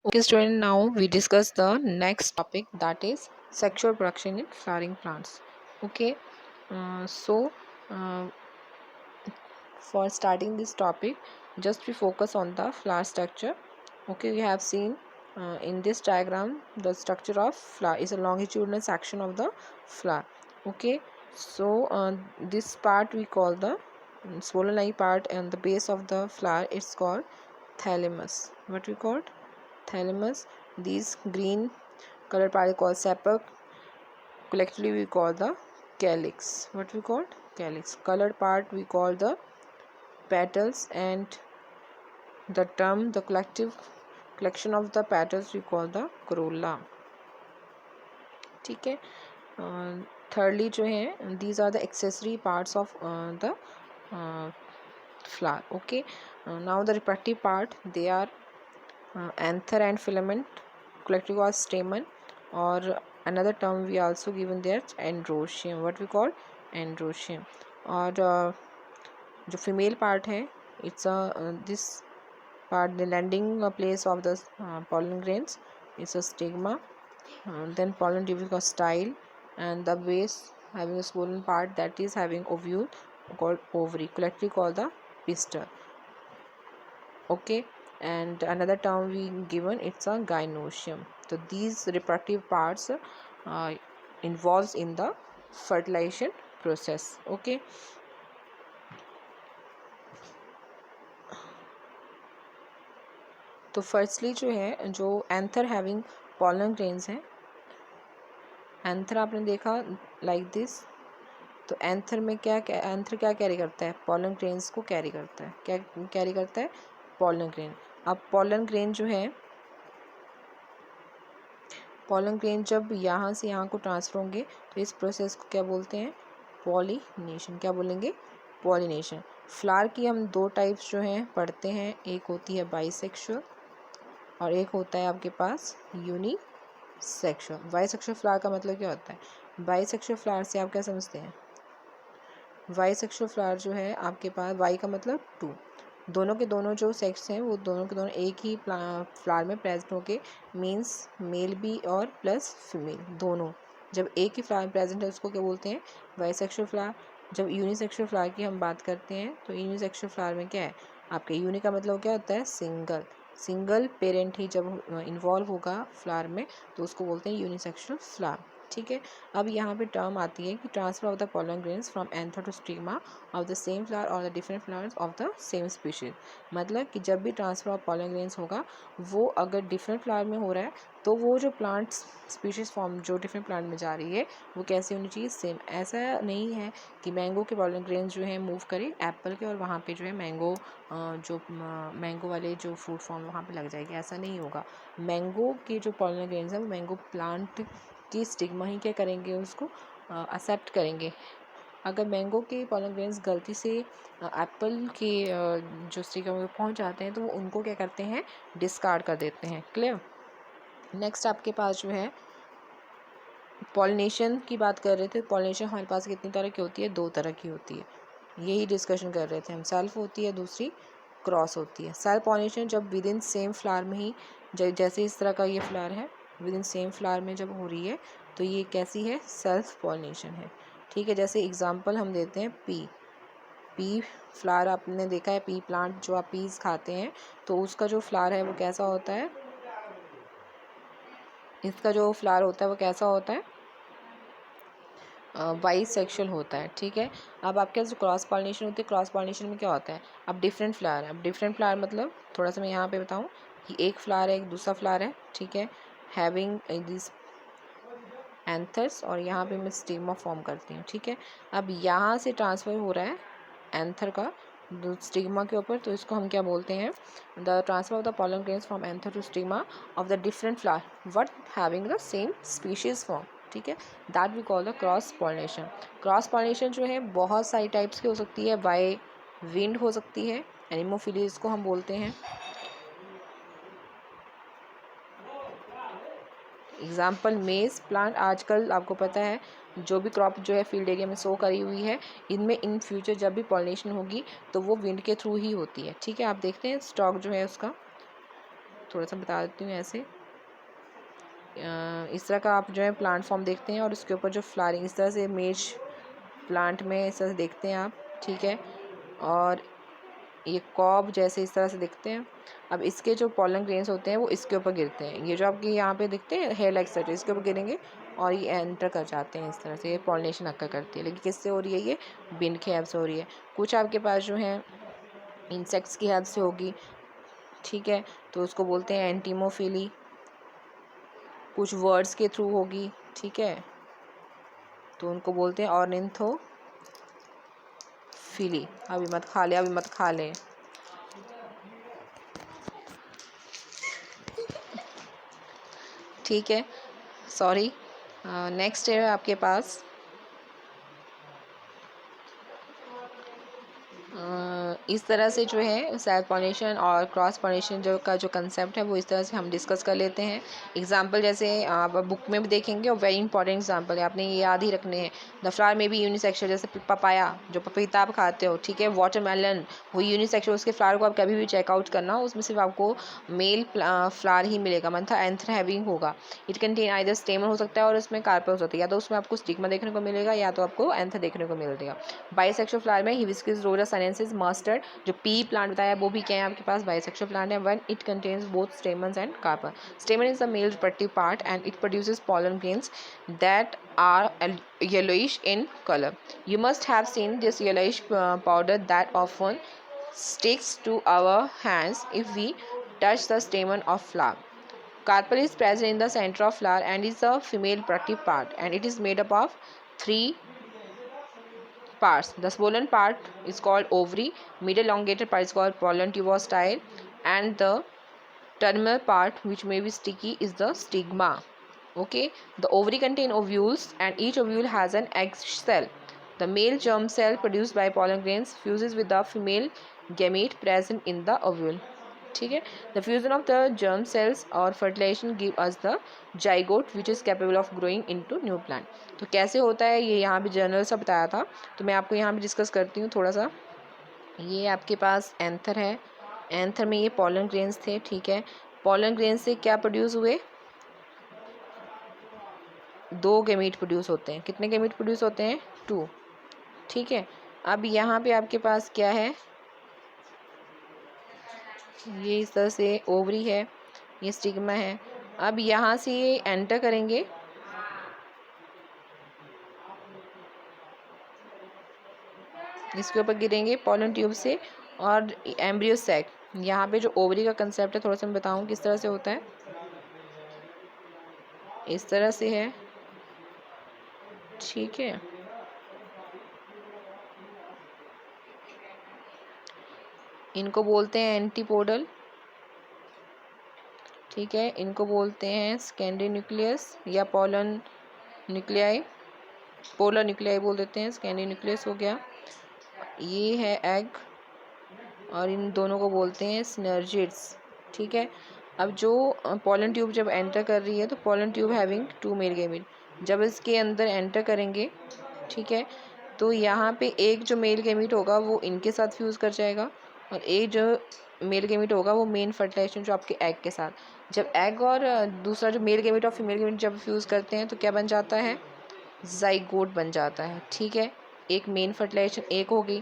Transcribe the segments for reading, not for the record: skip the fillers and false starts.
Okay, student, now we discuss the next topic, that is sexual production in flowering plants. Okay, so uh, for starting this topic, just we focus on the flower structure. Okay, we have seen in this diagram the structure of flower is a longitudinal section of the flower. Okay, so this part we call the swollen eye part, and the base of the flower it's called thalamus. What we call thalamus. These green colored part is called sepal. Collectively we call the calyx. What we call calyx. Colored part we call the petals, and the term the collective collection of the petals we call the corolla. ठीक है. Thirdly जो है, these are the accessory parts of the flower. Okay, now the reproductive part, they are anther and filament, collectively called stamen, or another term we also given there androecium. What we call androecium. और जो female part है, it's this part the landing place of the pollen grains is a stigma, then pollen tubule called style, and the base having a swollen part that is having ovule called ovary, collectively called the pistil. Okay, and another term we given, it's a gynoecium. So these reproductive parts involves in the fertilization process. Okay, तो firstly जो है, जो anther having pollen grains हैं, anther आपने देखा like this. तो anther में anther क्या कैरी करता है? पॉलन ग्रेन्स को कैरी करता है. क्या कैरी करता है? Pollen grain. अब पॉलन ग्रेन जो है, पॉलन ग्रेन जब यहाँ से यहाँ को ट्रांसफर होंगे तो इस प्रोसेस को क्या बोलते हैं? पॉलिनेशन. क्या बोलेंगे? पॉलिनेशन. फ्लावर की हम दो टाइप्स जो हैं पढ़ते हैं, एक होती है बाइसेक्सुअल और एक होता है आपके पास यूनिसेक्सुअल. बाइसेक्सुअल फ्लावर का मतलब क्या होता है? बाइसेक्सुअल फ्लावर से आप क्या समझते हैं? बाइसेक्सुअल फ्लावर जो है आपके पास, बाई का मतलब टू, दोनों के दोनों जो सेक्स हैं वो दोनों के दोनों एक ही फ्लावर में प्रेजेंट होके, मीन्स मेल भी और प्लस फीमेल दोनों जब एक ही फ्लावर प्रेजेंट है उसको क्या बोलते हैं? Bisexual flower. जब यूनिसेक्सुअल फ्लावर की हम बात करते हैं तो यूनिसेक्सुअल फ्लावर में क्या है आपके? यूनि का मतलब क्या होता है? सिंगल. सिंगल पेरेंट ही जब इन्वॉल्व होगा फ्लावर में तो उसको बोलते हैं यूनिसेक्सुअल फ्लावर. ठीक है. अब यहाँ पे टर्म आती है कि transfer of the pollen grains from anther to stigma of the same flower और the different flowers of the same species. मतलब कि जब भी ट्रांसफर ऑफ पॉलन ग्रेन्स होगा, वो अगर डिफरेंट फ्लावर में हो रहा है तो वो जो प्लांट्स स्पीशीज फॉर्म जो डिफरेंट प्लांट में जा रही है वो कैसे होनी चाहिए? सेम. ऐसा नहीं है कि मैंगो के पॉलन ग्रेन्स जो है मूव करें एप्पल के और वहाँ पे जो है मैंगो जो मैंगो वाले जो फ्रूट फॉर्म वहाँ पे लग जाएगी. ऐसा नहीं होगा. मैंगो के जो पॉलन ग्रेन्स हैं वो मैंगो प्लांट की स्टिग्मा ही क्या करेंगे? उसको एक्सेप्ट करेंगे. अगर मैंगो के पॉलन ग्रेन्स गलती से एप्पल के जो स्टिग्मा में पहुंच जाते हैं तो वो उनको क्या करते हैं? डिस्कार्ड कर देते हैं. क्लियर. नेक्स्ट आपके पास जो है पॉलिनेशन की बात कर रहे थे. पॉलिनेशन हमारे पास कितनी तरह की होती है? दो तरह की होती है. यही डिस्कशन कर रहे थे हम. सेल्फ होती है, दूसरी क्रॉस होती है. सेल्फ पॉलिनेशन जब विद इन सेम फ्लावर में ही, जैसे इस तरह का ये फ्लावर है, विद इन सेम फ्लावर में जब हो रही है तो ये कैसी है? सेल्फ पॉलिनेशन है. ठीक है. जैसे एग्जांपल हम देते हैं पी फ्लावर. आपने देखा है पी प्लांट, जो आप पीस खाते हैं तो उसका जो फ्लावर है वो कैसा होता है? इसका जो फ्लावर होता है वो कैसा होता है? बाइसेक्सुअल होता है. ठीक है. अब आपके जो क्रॉस पॉलिनेशन होती है, क्रॉस पॉलिनेशन में क्या होता है? अब डिफरेंट फ्लावर है. अब डिफरेंट फ्लावर मतलब थोड़ा सा मैं यहाँ पे बताऊँ कि एक फ्लावर है, एक दूसरा फ्लावर है. ठीक है. हैविंग दिस एंथर्स, और यहाँ पे मैं स्टिग्मा फॉर्म करती हूँ. ठीक है. अब यहाँ से ट्रांसफ़र हो रहा है एंथर का स्टिग्मा के ऊपर, तो इसको हम क्या बोलते हैं? The transfer of the pollen grains from anther to stigma of the different flower but having the same species form. ठीक है. That we call the cross pollination. Cross pollination जो है बहुत सारी टाइप्स की हो सकती है. बाय विंड हो सकती है, एनिमोफिलीज को हम बोलते हैं. एग्जाम्पल मेज प्लांट. आजकल आपको पता है जो भी क्रॉप जो है फील्ड एरिया में शो करी हुई है, इनमें इन फ्यूचर जब भी पॉलिनेशन होगी तो वो विंड के थ्रू ही होती है. ठीक है. आप देखते हैं स्टॉक जो है उसका, थोड़ा सा बता देती हूँ ऐसे। इस तरह का आप जो है प्लांट फॉर्म देखते हैं और उसके ऊपर जो फ्लावरिंग इस तरह से मेज प्लांट में इस तरह से देखते हैं आप, ठीक है। और ये कॉब जैसे इस तरह से दिखते हैं। अब इसके जो पॉलन ग्रेन्स होते हैं वो इसके ऊपर गिरते हैं। ये जो आपके यहाँ पे दिखते हैं हेयर लाइक स्ट्रक्चर, इसके ऊपर गिरेंगे और ये एंटर कर जाते हैं इस तरह से। ये पॉलिनेशन अक्कर करती है, लेकिन किससे हो रही है? ये बिन की हेल्प से हो रही है। कुछ आपके पास जो है इंसेक्ट्स की हेल्प से होगी, ठीक है, तो उसको बोलते हैं एंटीमोफिली। कुछ वर्ड्स के थ्रू होगी, ठीक है, तो उनको बोलते हैं ऑर्निथोफिली। अभी मत खा ले, अभी मत खा ले। ठीक है, सॉरी। नेक्स्ट है आपके पास इस तरह से जो है सेल्फ पॉलिनेशन और क्रॉस पॉलिनेशन जो कंसेप्ट है वो इस तरह से हम डिस्कस कर लेते हैं। एग्जांपल जैसे आप बुक में भी देखेंगे और वेरी इंपॉर्टेंट एग्जांपल है, आपने ये याद ही रखने हैं। द फ्लावर में भी यूनिसेक्सुअल, जैसे पपाया जो पपीता आप खाते हो, ठीक है। वाटरमेलन वो यूनिसेक्सुअल, उसके फ्लावर को आप कभी भी चेकआउट करना, उसमें सिर्फ आपको मेल फ्लावर ही मिलेगा, मतलब एंथर हैविंग होगा। इट कंटेन आइदर स्टेमन हो सकता है और उसमें कार्पेल हो सकता है, या तो उसमें आपको स्टिग्मा देखने को मिलेगा या तो आपको एंथर देखने को मिलेगा। बाइसेक्सुअल फ्लावर में हिबिस्कस रोजा सनेंसिस मस्टर्ड, जो पी प्लांट बताया वो भी क्या है आपके पास? बाइसेक्सुअल प्लांट है। When it contains both stamens and carpel. Stamen is the male reproductive part and it produces pollen grains that are yellowish in color. You must have seen this yellowish powder that often sticks to our hands if we touch the stamen of flower. Carpel is present in the center of flower and is the female reproductive part, and it is made up of 3 parts. The swollen part is called ovary, mid elongated part is called pollen tubostyle, and the terminal part, which may be sticky, is the stigma. Okay, the ovary contain ovules and each ovule has an egg cell. The male germ cell produced by pollen grains fuses with the female gamete present in the ovule. ठीक है, the fusion of the germ cells और fertilization give us the zygote which is capable of growing into new plant. तो कैसे होता है ये यहाँ भी जनरल सा बताया था, तो मैं आपको यहाँ भी डिस्कस करती हूँ थोड़ा सा। ये आपके पास एंथर है, एंथर में ये पॉलन ग्रेन्स थे, ठीक है। पॉलन ग्रेन से क्या प्रोड्यूस हुए? 2 गैमीट प्रोड्यूस होते हैं। कितने गैमीट प्रोड्यूस होते हैं? 2, ठीक है। अब यहाँ पे आपके पास क्या है? ये इस तरह से ओवरी है, ये स्टिग्मा है। अब यहाँ से ये एंटर करेंगे, इसके ऊपर गिरेंगे पॉलन ट्यूब से, और एम्ब्रियो सैक। यहाँ पे जो ओवरी का कंसेप्ट है थोड़ा सा मैं बताऊँ किस तरह से होता है। इस तरह से है, ठीक है। इनको बोलते हैं एंटीपोडल, ठीक है। इनको बोलते हैं सेकेंडरी न्यूक्लियस या पोलर न्यूक्लियाई, पोलर न्यूक्लियाई बोल देते हैं। सेकेंडरी न्यूक्लियस हो गया, ये है एग, और इन दोनों को बोलते हैं सिनर्जिड्स, ठीक है। अब जो पोलन ट्यूब जब एंटर कर रही है तो pollen tube having 2 male gamete, जब इसके अंदर एंटर करेंगे, ठीक है, तो यहाँ पे एक जो मेल गैमीट होगा वो इनके साथ फ्यूज़ कर जाएगा, और एक जो मेल गैमीट होगा वो मेन फर्टिलाइजेशन जो आपके एग के साथ। जब एग और दूसरा जो मेल गैमीट और फीमेल गैमीट जब फ्यूज़ करते हैं तो क्या बन जाता है? जाइगोट बन जाता है, ठीक है। एक मेन फर्टिलाइजेशन एक हो गई,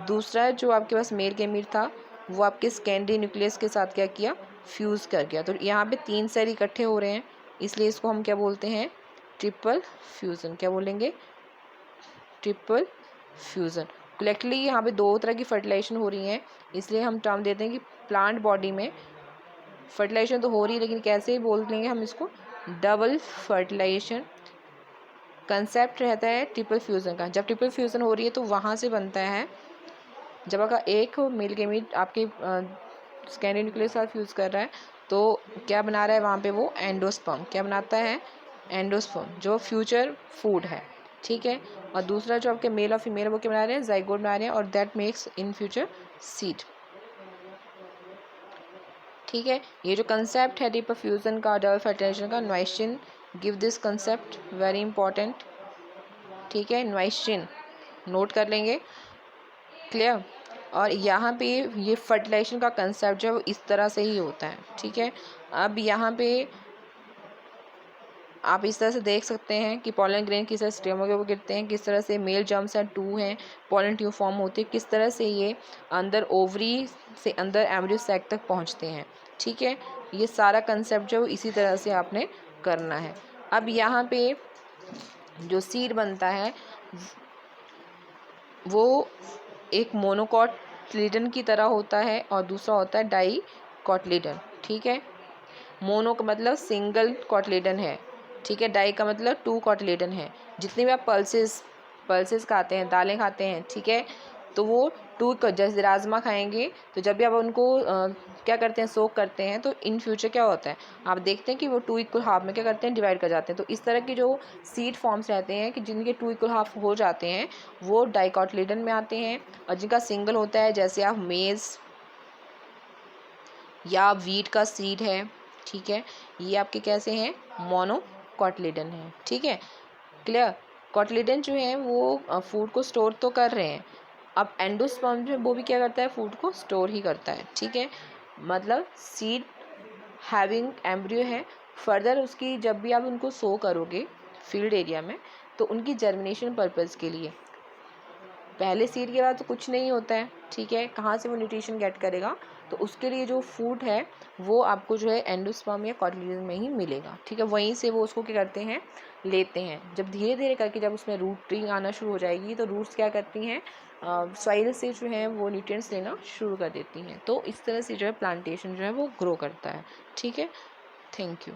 दूसरा जो आपके पास मेल गैमीट था वो आपके सेकेंडरी न्यूक्लियस के साथ क्या किया? फ्यूज़ कर गया। तो यहाँ पे 3 सेल इकट्ठे हो रहे हैं, इसलिए इसको हम क्या बोलते हैं? Triple fusion. क्या बोलेंगे? Triple fusion. कलेक्टिवली यहाँ पे 2 तरह की फर्टिलाइजेशन हो रही है, इसलिए हम टर्म देते हैं कि प्लांट बॉडी में फर्टिलाइजेशन तो हो रही है, लेकिन कैसे बोल लेंगे हम इसको? Double fertilisation. कंसेप्ट रहता है ट्रिपल फ्यूज़न का। जब ट्रिपल फ्यूज़न हो रही है तो वहाँ से बनता है, जब अगर एक मेल गैमीट आपके सेकेंडरी न्यूक्लियस के साथ फ्यूज़ कर रहा है तो क्या बना रहा है वहाँ पे? वो एंडोस्पर्म। क्या बनाता है? एंडोस्पर्म, जो फ्यूचर फूड है, ठीक है। और दूसरा जो आपके मेल और फीमेल वो क्या बना रहे हैं? जाइगोट बना रहे हैं, और that makes in future seed, ठीक है। ये जो कंसेप्ट है ट्रिपल फ्यूज़न का, डबल फर्टिलाइजेशन का, Nawaschin give this concept, very important, ठीक है। नॉइस्चिन नोट कर लेंगे, क्लियर। और यहाँ पे ये फर्टिलाइजेशन का कंसेप्ट जो है वो इस तरह से ही होता है, ठीक है। अब यहाँ पे आप इस तरह से देख सकते हैं कि पॉलन ग्रेन किस तरह स्टेम के ऊपर गिरते हैं, किस तरह से मेल जर्म्स हैं 2 हैं, पॉलन ट्यूब फॉर्म होती है, किस तरह से ये अंदर ओवरी से अंदर एम्ब्रियो सैक तक पहुंचते हैं, ठीक है। ये सारा कंसेप्ट जो है इसी तरह से आपने करना है। अब यहाँ पे जो सीड बनता है वो एक मोनोकॉटिलीडन की तरह होता है और दूसरा होता है डाइकॉटिलीडन, ठीक है। मोनो का मतलब सिंगल कॉटिलीडन है, ठीक है। डाई का मतलब 2 कॉटिलीडन है। जितने भी आप पल्सेस खाते हैं, दालें खाते हैं, ठीक है, तो वो 2 जैसे राजमा खाएंगे तो जब भी आप उनको क्या करते हैं, सोक करते हैं, तो इन फ्यूचर क्या होता है आप देखते हैं कि वो 2 इक्वल हाफ में क्या करते हैं, डिवाइड कर जाते हैं। तो इस तरह की जो सीड फॉर्म्स रहते हैं कि जिनके 2 इक्वल हाफ हो जाते हैं वो डाइकॉटिलीडन में आते हैं, और जिनका सिंगल होता है जैसे आप मेज़ या वीट का सीड है, ठीक है, ये आपके कैसे हैं, मोनोकॉटिलीडन है, ठीक है। क्लियर। कॉटिलीडन जो है वो फूड को स्टोर तो कर रहे हैं, अब एंडोस्पर्म जो है वो भी क्या करता है, फूड को स्टोर ही करता है, ठीक है। मतलब सीड हैविंग एम्ब्रियो है, फर्दर उसकी जब भी आप उनको सो करोगे फील्ड एरिया में तो उनकी जर्मिनेशन पर्पज़ के लिए पहले सीड के बाद तो कुछ नहीं होता है, ठीक है, कहाँ से वो न्यूट्रिशन गेट करेगा, तो उसके लिए जो फूड है वो आपको जो है एंडोस्पर्म या कॉटिलीडन में ही मिलेगा, ठीक है। वहीं से वो उसको क्या करते हैं, लेते हैं। जब धीरे धीरे करके जब उसमें रूटिंग आना शुरू हो जाएगी तो रूट्स क्या करती हैं, सॉइल से जो है वो न्यूट्रिएंट्स लेना शुरू कर देती हैं। तो इस तरह से जो है प्लांटेशन जो है वो ग्रो करता है, ठीक है। Thank you.